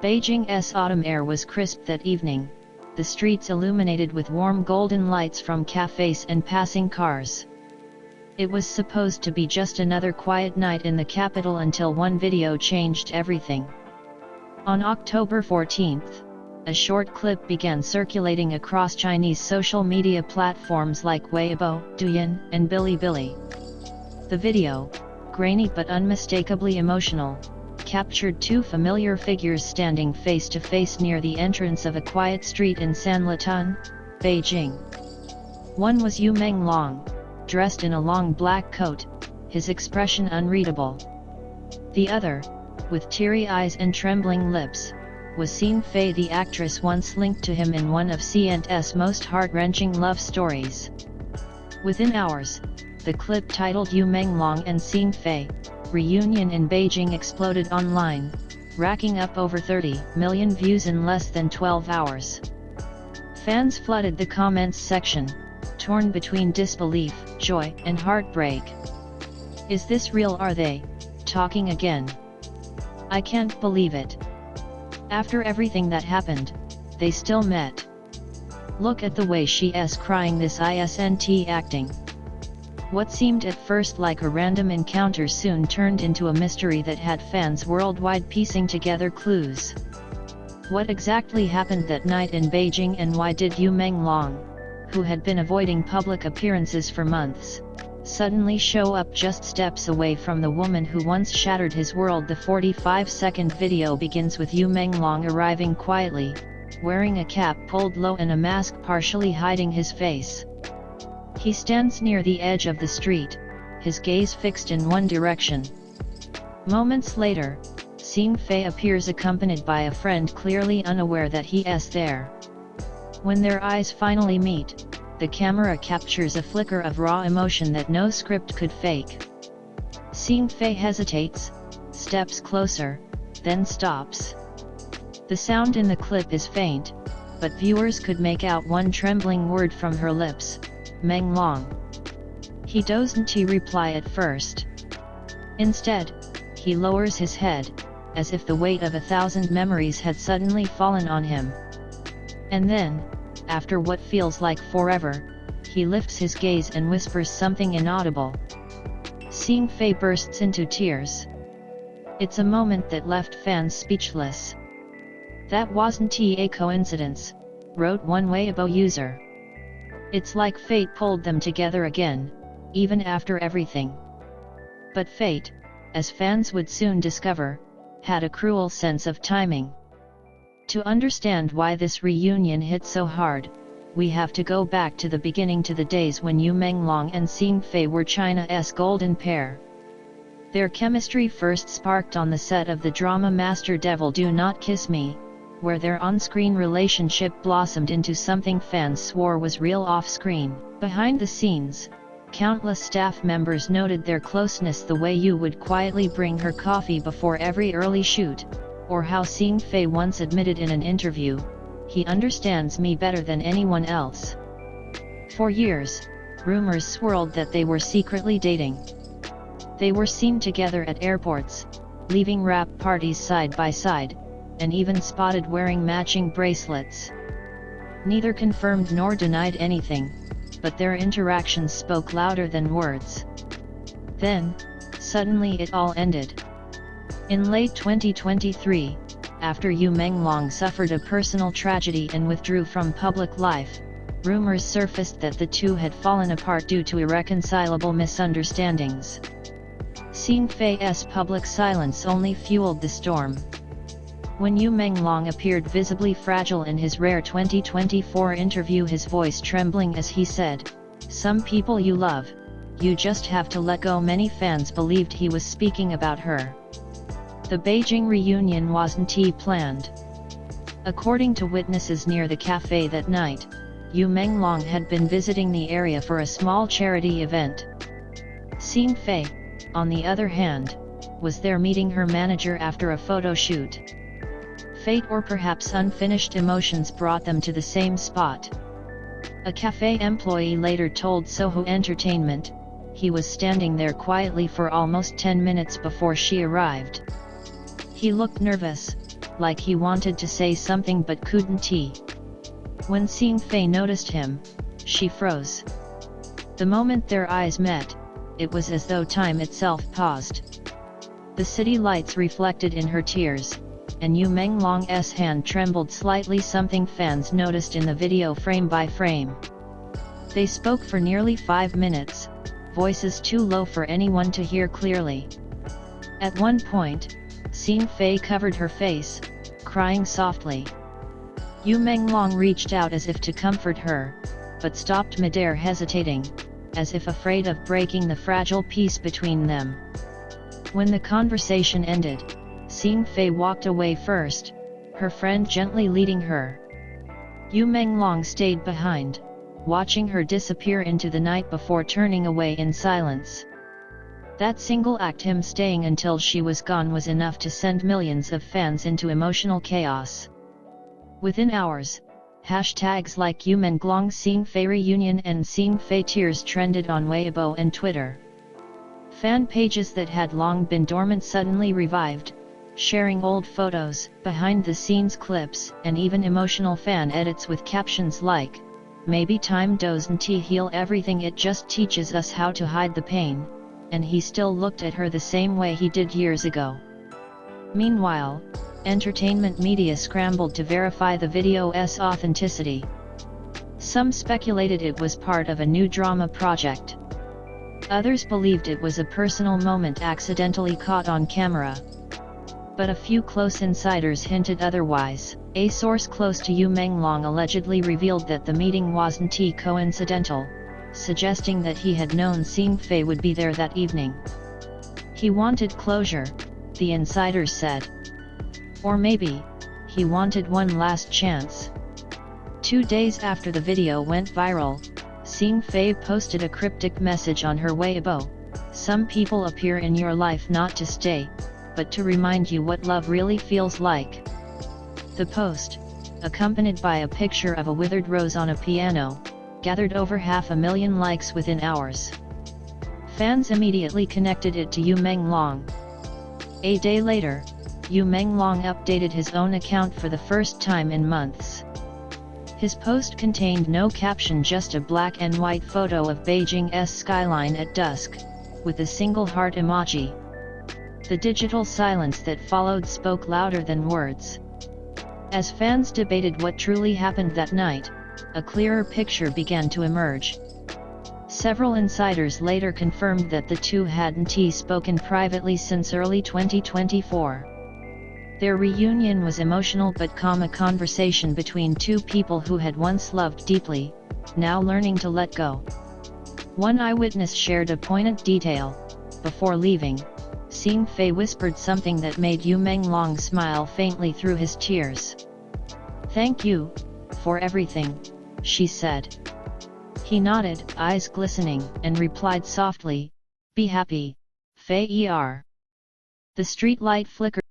Beijing's autumn air was crisp that evening, the streets illuminated with warm golden lights from cafes and passing cars. It was supposed to be just another quiet night in the capital until one video changed everything. On October 14th, a short clip began circulating across Chinese social media platforms like Weibo, Douyin, and Bilibili. The video, grainy but unmistakably emotional, captured two familiar figures standing face to face near the entrance of a quiet street in Sanlitun, Beijing. One was Yu Menglong, dressed in a long black coat, his expression unreadable. The other, with teary eyes and trembling lips, was Xing Fei, the actress once linked to him in one of C-ent's most heart-wrenching love stories. Within hours, the clip titled Yu Menglong and Xing Fei, Reunion in Beijing exploded online, racking up over 30 million views in less than 12 hours. Fans flooded the comments section, torn between disbelief, joy, and heartbreak. Is this real? Are they talking again? I can't believe it. After everything that happened, they still met. Look at the way she's crying, this isn't acting. What seemed at first like a random encounter soon turned into a mystery that had fans worldwide piecing together clues. What exactly happened that night in Beijing, and why did Yu Menglong, who had been avoiding public appearances for months, suddenly show up just steps away from the woman who once shattered his world? The 45-second video begins with Yu Menglong arriving quietly, wearing a cap pulled low and a mask partially hiding his face. He stands near the edge of the street, his gaze fixed in one direction. Moments later, Xing Fei appears accompanied by a friend, clearly unaware that he's there. When their eyes finally meet, the camera captures a flicker of raw emotion that no script could fake. Xing Fei hesitates, steps closer, then stops. The sound in the clip is faint, but viewers could make out one trembling word from her lips: Menglong. He doesn't reply at first. Instead, he lowers his head, as if the weight of 1,000 memories had suddenly fallen on him. And then, after what feels like forever, he lifts his gaze and whispers something inaudible. Xing Fei bursts into tears. It's a moment that left fans speechless. That wasn't a coincidence, wrote one Weibo user. It's like fate pulled them together again, even after everything. But fate, as fans would soon discover, had a cruel sense of timing. To understand why this reunion hit so hard, we have to go back to the beginning, to the days when Yu Menglong and Xing Fei were China's golden pair. Their chemistry first sparked on the set of the drama Master Devil Do Not Kiss Me, where their on-screen relationship blossomed into something fans swore was real off-screen. Behind the scenes, countless staff members noted their closeness, the way Yu would quietly bring her coffee before every early shoot, or how Xing Fei once admitted in an interview, "He understands me better than anyone else." For years, rumors swirled that they were secretly dating. They were seen together at airports, leaving wrap parties side by side, and even spotted wearing matching bracelets. Neither confirmed nor denied anything, but their interactions spoke louder than words. Then, suddenly it all ended. In late 2023, after Yu Menglong suffered a personal tragedy and withdrew from public life, rumors surfaced that the two had fallen apart due to irreconcilable misunderstandings. Xing Fei's public silence only fueled the storm. When Yu Menglong appeared visibly fragile in his rare 2024 interview, his voice trembling as he said, "Some people you love, you just have to let go," many fans believed he was speaking about her. The Beijing reunion wasn't planned. According to witnesses near the cafe that night, Yu Menglong had been visiting the area for a small charity event. Xing Fei, on the other hand, was there meeting her manager after a photo shoot. Fate, or perhaps unfinished emotions, brought them to the same spot. A cafe employee later told Soho Entertainment, he was standing there quietly for almost 10 minutes before she arrived. He looked nervous, like he wanted to say something but couldn't. When Xing Fei noticed him, she froze. The moment their eyes met, it was as though time itself paused. The city lights reflected in her tears, and Yu Menglong's hand trembled slightly, something fans noticed in the video frame by frame. They spoke for nearly 5 minutes, voices too low for anyone to hear clearly. At one point, Xing Fei covered her face, crying softly. Yu Menglong reached out as if to comfort her, but stopped midair, hesitating, as if afraid of breaking the fragile peace between them. When the conversation ended, Xing Fei walked away first, her friend gently leading her. Yu Menglong stayed behind, watching her disappear into the night before turning away in silence. That single act, him staying until she was gone, was enough to send millions of fans into emotional chaos. Within hours, hashtags like Yu Menglong Xing Fei reunion and Xing Fei tears trended on Weibo and Twitter. Fan pages that had long been dormant suddenly revived, sharing old photos, behind-the-scenes clips, and even emotional fan edits with captions like, "Maybe time doesn't heal everything, it just teaches us how to hide the pain, and he still looked at her the same way he did years ago." Meanwhile, entertainment media scrambled to verify the video's authenticity. Some speculated it was part of a new drama project. Others believed it was a personal moment accidentally caught on camera. But a few close insiders hinted otherwise. A source close to Yu Menglong allegedly revealed that the meeting wasn't coincidental, suggesting that he had known Xing Fei would be there that evening. He wanted closure, the insiders said. Or maybe, he wanted one last chance. 2 days after the video went viral, Xing Fei posted a cryptic message on her Weibo: "Some people appear in your life not to stay, but to remind you what love really feels like." The post, accompanied by a picture of a withered rose on a piano, gathered over 500,000 likes within hours. Fans immediately connected it to Yu Menglong. A day later, Yu Menglong updated his own account for the first time in months. His post contained no caption, just a black and white photo of Beijing's skyline at dusk, with a single heart emoji. The digital silence that followed spoke louder than words. As fans debated what truly happened that night, a clearer picture began to emerge. Several insiders later confirmed that the two hadn't spoken privately since early 2024. Their reunion was emotional but calm, a conversation between two people who had once loved deeply, now learning to let go. One eyewitness shared a poignant detail: before leaving, Xing Fei whispered something that made Yu Menglong smile faintly through his tears. "Thank you for everything," she said. He nodded, eyes glistening, and replied softly, "Be happy, Fei er." The street light flickered